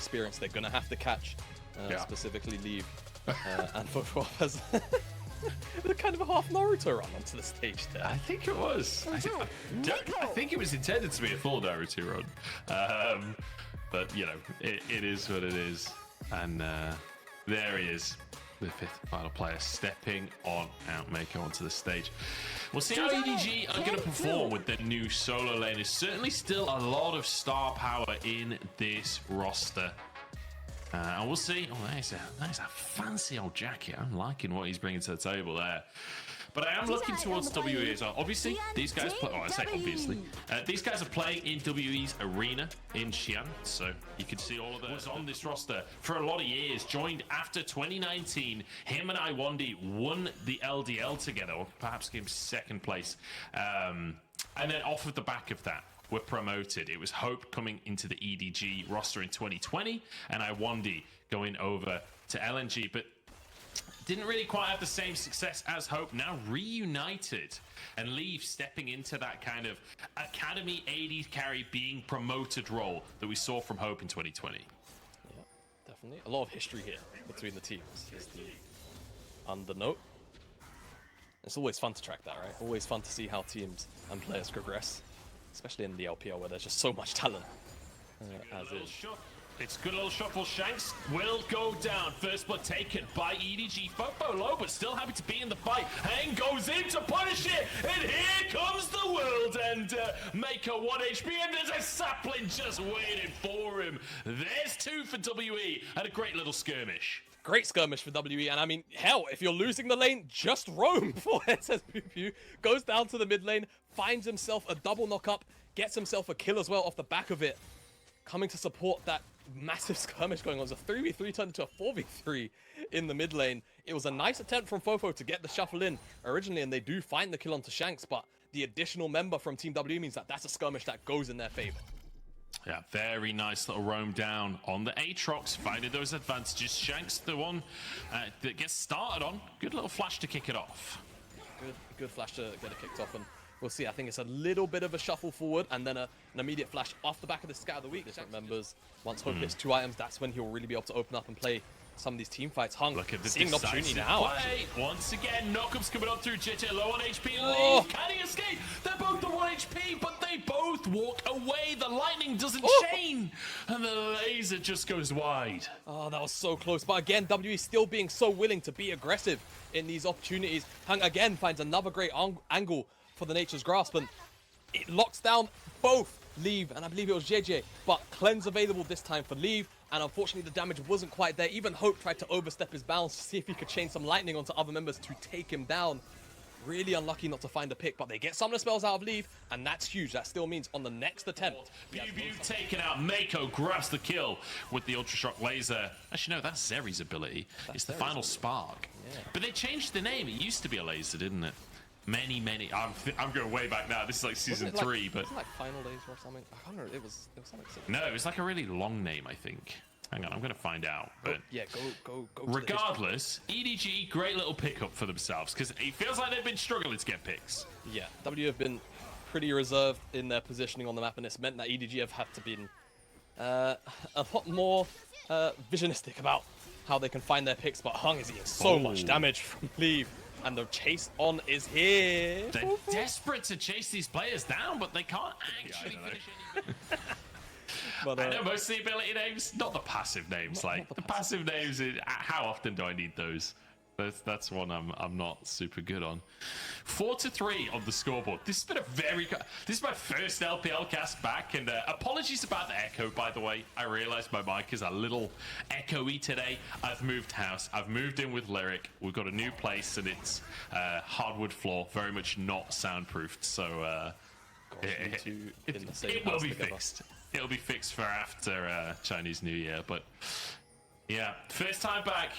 experience they're going to have to catch, specifically Leave. And Fofo has the kind of a half Naruto run onto the stage there. I think it was. I think it was intended to be a full Naruto run. But, you know, it is what it is. And there he is, the fifth final player, stepping on out Mako onto the stage. We'll see how EDG are going to perform with their new solo lane. There's certainly still a lot of star power in this roster. And we'll see. Oh, there's a fancy old jacket. I'm liking what he's bringing to the table there. But I am looking towards WE as well. Obviously, these guys play. Oh, I say obviously. These guys are playing in WE's arena in Xi'an, so you can see all of that was on this roster for a lot of years. Joined after 2019, him and Iwandi won the LDL together, or perhaps came second place. And then off of the back of that, were promoted. It was Hope coming into the EDG roster in 2020, and Iwandi going over to LNG, but didn't really quite have the same success as Hope. Now reunited, and Leave stepping into that kind of Academy 80s carry being promoted role that we saw from Hope in 2020. Yeah, definitely. A lot of history here between the teams is the undernote. It's always fun to track that, right? Always fun to see how teams and players progress, especially in the LPL where there's just so much talent. As is. It's good little shuffle. Shanks will go down. First blood taken by EDG. Fofo low, but still happy to be in the fight. Hang goes in to punish it. And here comes the world ender. Mako 1 HP, and there's a sapling just waiting for him. There's 2 for WE, and a great little skirmish. Great skirmish for WE, and I mean, hell, if you're losing the lane, just roam for it, says Pew Pew. Goes down to the mid lane, finds himself a double knock-up, gets himself a kill as well off the back of it. Coming to support that massive skirmish going on. It was a 3v3 turned into a 4v3 in the mid lane. It was a nice attempt from Fofo to get the shuffle in originally, and they do find the kill onto Shanks, but the additional member from Team W means that that's a skirmish that goes in their favor. Yeah, very nice little roam down on the Aatrox, finding those advantages. Shanks, the one that gets started on. Good little flash to kick it off. Good flash to get it kicked off, and we'll see. I think it's a little bit of a shuffle forward, and then an immediate flash off the back of the Scout of the Week. Different members, once Hope hits 2 items, that's when he'll really be able to open up and play some of these team fights. Hung, look at the seeing an opportunity now. Once again, knockup's coming up through JJ, low on HP. Oh. Can he escape? They're both on 1 HP, but they both walk away. The lightning doesn't chain, and the laser just goes wide. Oh, that was so close. But again, WE still being so willing to be aggressive in these opportunities. Hung again finds another great angle for the Nature's Grasp, and it locks down both Leave and I believe it was JJ, but cleanse available this time for Leave, and unfortunately the damage wasn't quite there. Even Hope tried to overstep his bounds to see if he could chain some lightning onto other members to take him down. Really unlucky not to find a pick, but they get some of the spells out of Leave, and that's huge. That still means on the next attempt, Pew taken out. Mako grabs the kill with the Ultra Shock Laser. Actually, no, that's Zeri's ability. It's the final spark. Yeah. But they changed the name. It used to be a laser, didn't it? Many. I'm going way back now. This is like season 3, but wasn't it like Final Days or something? I can't remember. It was something similar. No, it was like a really long name, I think. Hang on, I'm going to find out. But yeah, go. Regardless, EDG, great little pickup for themselves because it feels like they've been struggling to get picks. Yeah, W have been pretty reserved in their positioning on the map, and it's meant that EDG have had to be a lot more visionistic about how they can find their picks. But Hung is eating so much damage from Leave. And the chase on is here. They're desperate to chase these players down, but they can't actually finish anything. But, I know most of the ability names, not the passive names. Not the passive names, how often do I need those? That's one I'm not super good on. 4-3 on the scoreboard. This has been this is my first LPL cast back, and apologies about the echo, by the way. I realized my mic is a little echoey today. I've moved house. I've moved in with Lyric. We've got a new place, and it's hardwood floor, very much not soundproofed. So it will be fixed. It'll be fixed for after Chinese New Year. But yeah, first time back.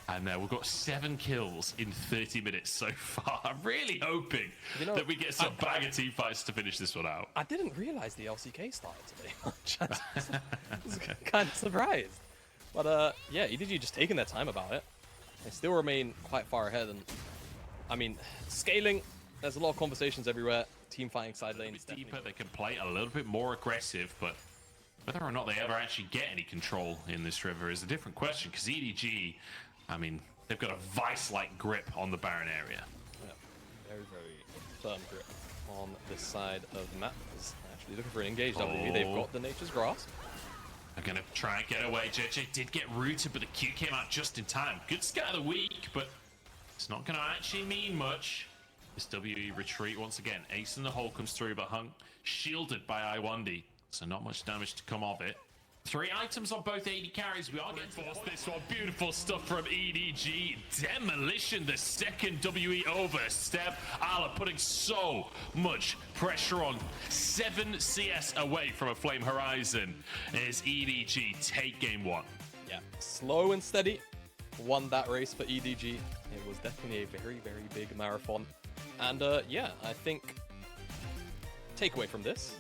And we've got 7 kills in 30 minutes so far. I'm really hoping that we get some bag of team fights to finish this one out. I didn't realize the LCK started today. I was kind of surprised. But yeah, EDG just taking their time about it. They still remain quite far ahead. And I mean, scaling, there's a lot of conversations everywhere. Team fighting side lane is deeper. They can play a little bit more aggressive, but Whether or not they ever actually get any control in this river is a different question, because EDG, I mean, they've got a vice-like grip on the Baron area. Yeah, very, very firm grip on this side of the map. Is actually looking for an engaged W. They've got the Nature's Grasp. They're going to try and get away. JJ did get rooted, but the Q came out just in time. Good scat of the week, but it's not going to actually mean much. This WE retreat once again. Ace in the hole comes through, but Hung shielded by Iwandi, so not much damage to come of it. 3 items on both AD carries. We are going to force this one. Beautiful stuff from EDG. Demolition, the second WE overstep. Ala putting so much pressure on. 7 CS away from a Flame Horizon as EDG take game 1. Yeah, slow and steady. Won that race for EDG. It was definitely a very, very big marathon. And yeah, I think takeaway from this,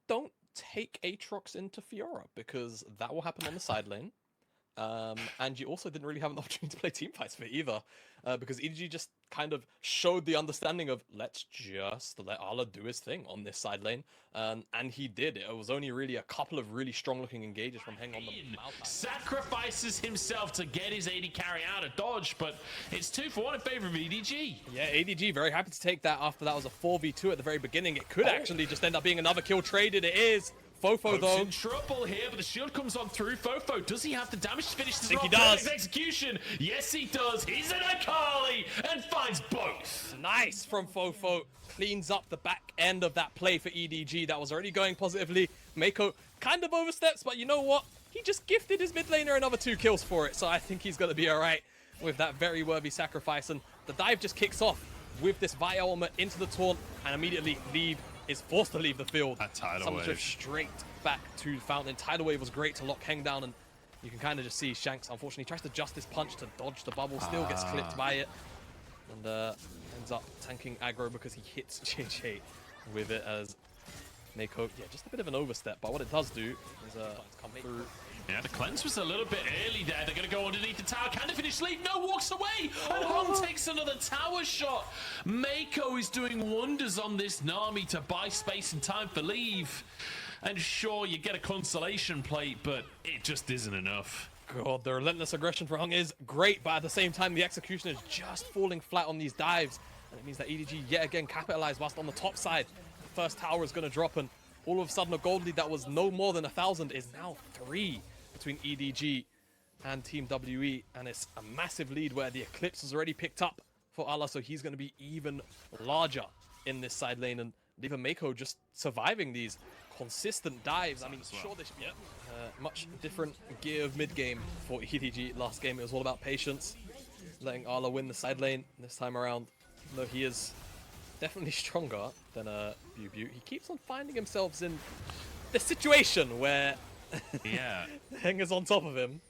don't take Aatrox into Fiora, because that will happen on the side lane. And you also didn't really have an opportunity to play team fights for it either, because EDG just kind of showed the understanding of, let's just let Ala do his thing on this side lane. And he did. It was only really a couple of really strong looking engages from Heng on the mouth. Sacrifices himself to get his AD carry out of dodge, but it's 2 for 1 in favor of EDG. Yeah, ADG very happy to take that after that was a 4v2 at the very beginning. It could actually just end up being another kill traded. It is. Fofo though in trouble here, but the shield comes on through. Fofo, does he have the damage to finish this? I think he does. Execution. Yes, he does. He's an Akali and finds both. Nice from Fofo. Cleans up the back end of that play for EDG that was already going positively. Mako kind of oversteps, but you know what? He just gifted his mid laner another 2 kills for it, so I think he's going to be all right with that very worthy sacrifice. And the dive just kicks off with this Vaya ultimate into the taunt, and immediately Leave is forced to leave the field. Someone just straight back to Fountain. Tidal Wave was great to lock Heng down, and you can kind of just see Shanks, unfortunately, tries to Justice Punch to dodge the bubble, still gets clipped by it, and ends up tanking aggro because he hits JJ with it as Mako. Yeah, just a bit of an overstep, but what it does do is come through. Yeah, the cleanse was a little bit early there. They're going to go underneath the tower. Can they finish lead? No, walks away. And Hong takes another tower shot. Mako is doing wonders on this Nami to buy space and time for Leave. And sure, you get a consolation plate, but it just isn't enough. God, the relentless aggression for Hung is great, but at the same time, the execution is just falling flat on these dives. And it means that EDG yet again capitalized whilst on the top side. The first tower is going to drop, and all of a sudden a gold lead that was no more than 1,000 is now 3 between EDG and Team WE, and it's a massive lead where the Eclipse has already picked up for Ala, so he's going to be even larger in this side lane, and even Mako just surviving these consistent dives. I mean, sure, they should be much different gear of mid-game for EDG. Last game, it was all about patience, letting Ala win the side lane this time around, though he is definitely stronger than Bew. He keeps on finding himself in the situation where yeah, Heng is on top of him.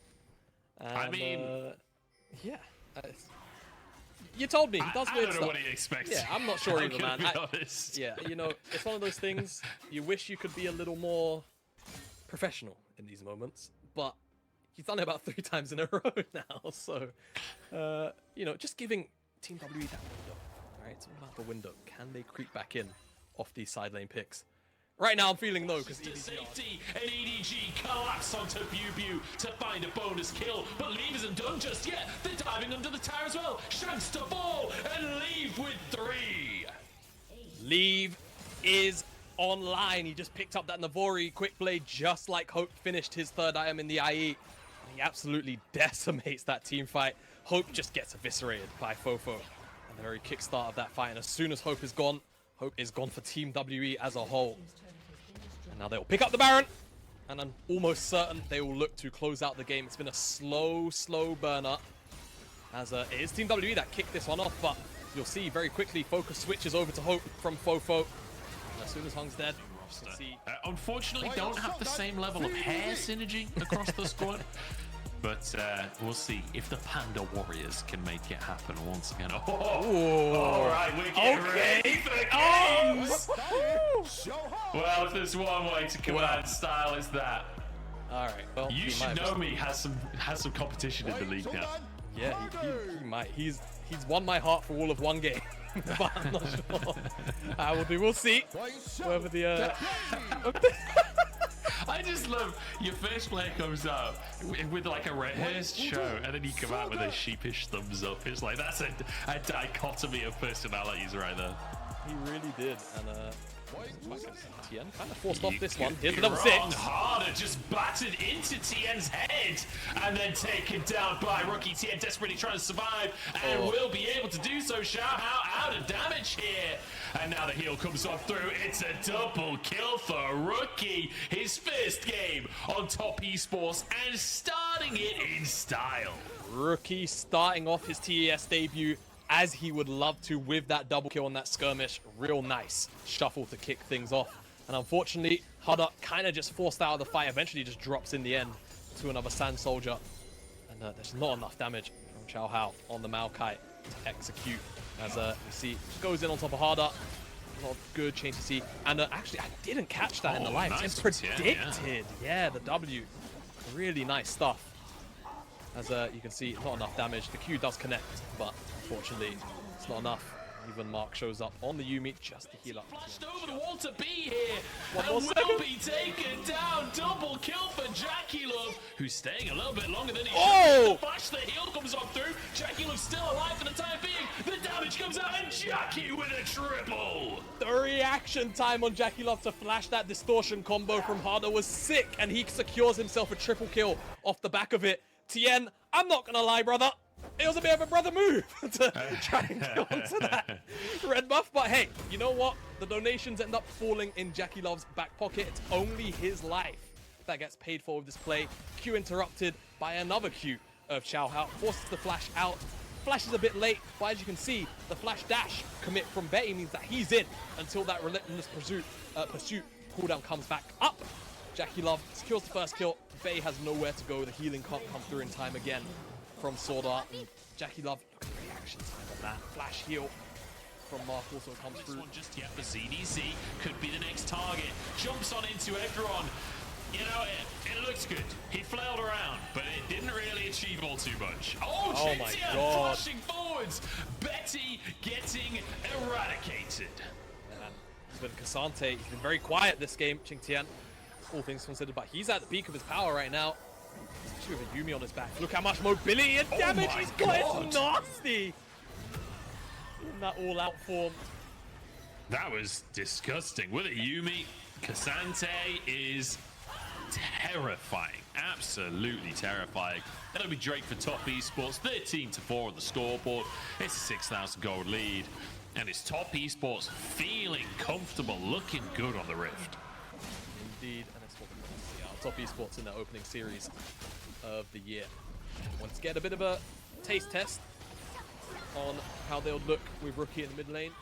And, I mean, yeah, you told me he does I weird don't know stuff. what he expects. Yeah, I'm not sure either, man. Honest. Yeah, you know, it's one of those things. You wish you could be a little more professional in these moments, but he's done it about 3 times in a row now. So, you know, just giving Team WE that window. Right, it's all about the window. Can they creep back in off these side lane picks? Right now, I'm feeling low because EDG. Safety and EDG collapse onto Bew to find a bonus kill, but Leave isn't done just yet. They're diving under the tower as well. Shanks to fall and Leave with 3. Leave is online. He just picked up that Navori quick blade just like Hope finished his 3rd item in the IE. And he absolutely decimates that team fight. Hope just gets eviscerated by Fofo. And the very kickstart of that fight. And as soon as Hope is gone for Team WE as a whole. And now they'll pick up the Baron. And I'm almost certain they will look to close out the game. It's been a slow burn up. As it is Team WE that kicked this one off, but you'll see very quickly focus switches over to Hope from Fofo. And as soon as Hung's dead, you'll see. Unfortunately, don't have the same level of hair synergy across the squad. But we'll see if the Panda Warriors can make it happen once again. Oh, all right, we're getting ready for games. Well, if there's one way to command style, it's that. All right. Well, You Should Know Me has some competition in the league now. Yeah, he might. He's won my heart for all of one game, but I'm not sure. We'll see whether the. I I just love your first player comes out with like a rehearsed show, and then you come out with a sheepish thumbs up. It's like that's a dichotomy of personalities right there. He really did, and Tien kind of forced off this one. Here's the double six. Harder just battered into Tien's head and then taken down by rookie Tien, desperately trying to survive and will be able to do so. Xiao Hao out of damage here. And now the heal comes off through. It's a double kill for rookie. His first game on Top Esports and starting it in style. Rookie starting off his TES debut as he would love to with that double kill on that skirmish. Real nice shuffle to kick things off. And unfortunately, Hudder kind of just forced out of the fight. Eventually just drops in the end to another Sand Soldier. And there's not enough damage from Xiao Hao on the Maokai to execute. As you see, goes in on top of Harder. Not good change to see. And actually, I didn't catch that in the live. It's predicted. Yeah, the W. Really nice stuff. As you can see, not enough damage. The Q does connect, but unfortunately, it's not enough. Even Mark shows up on the Yuumi just to heal up. Flashed over the wall to be here. One and more second. will be taken down. Double kill for Jackie Love, who's staying a little bit longer than he Oh! should. The flash, the heal comes up through. Jackie Love's still alive for the time being. The damage comes out, and Jackie with a triple. The reaction time on Jackie Love to flash that distortion combo from Harder was sick, and he secures himself a triple kill off the back of it. Tien, I'm not gonna lie, brother. It was a bit of a brother move to try and get onto that red buff. But hey, you know what? The donations end up falling in Jackie Love's back pocket. It's only his life that gets paid for with this play. Q interrupted by another Q of Xiao Hao. Forces the flash out. Flash is a bit late, but as you can see, the flash dash commit from Betty means that he's in until that relentless pursuit cooldown comes back up. Jackie Love secures the first kill. Betty has nowhere to go. The healing can't come through in time again from Sword Art. And Jackie Love, look at the reaction time on that. Flash heal from Mark also comes through. This one just yet for ZDC could be the next target. Jumps on into Edron. You know, it looks good. He flailed around, but it didn't really achieve all too much. Oh, my Chintia God. flashing forwards. Betty getting eradicated. And he's been Cassante. He's been very quiet this game, Qingtian, all things considered, but he's at the peak of his power right now. Especially with a Yuumi on his back. Look how much mobility and damage my he's got. God. It's nasty. In that all-out form. That was disgusting. With a Yuumi, Cassante is terrifying. Absolutely terrifying. That'll be Drake for Top Esports. 13-4 on the scoreboard. It's a 6,000 gold lead. And it's Top Esports feeling comfortable, looking good on the Rift. Indeed, and it's what we want to see out of Top Esports in their opening series of the year. Want to get a bit of a taste test on how they'll look with Rookie in the mid lane.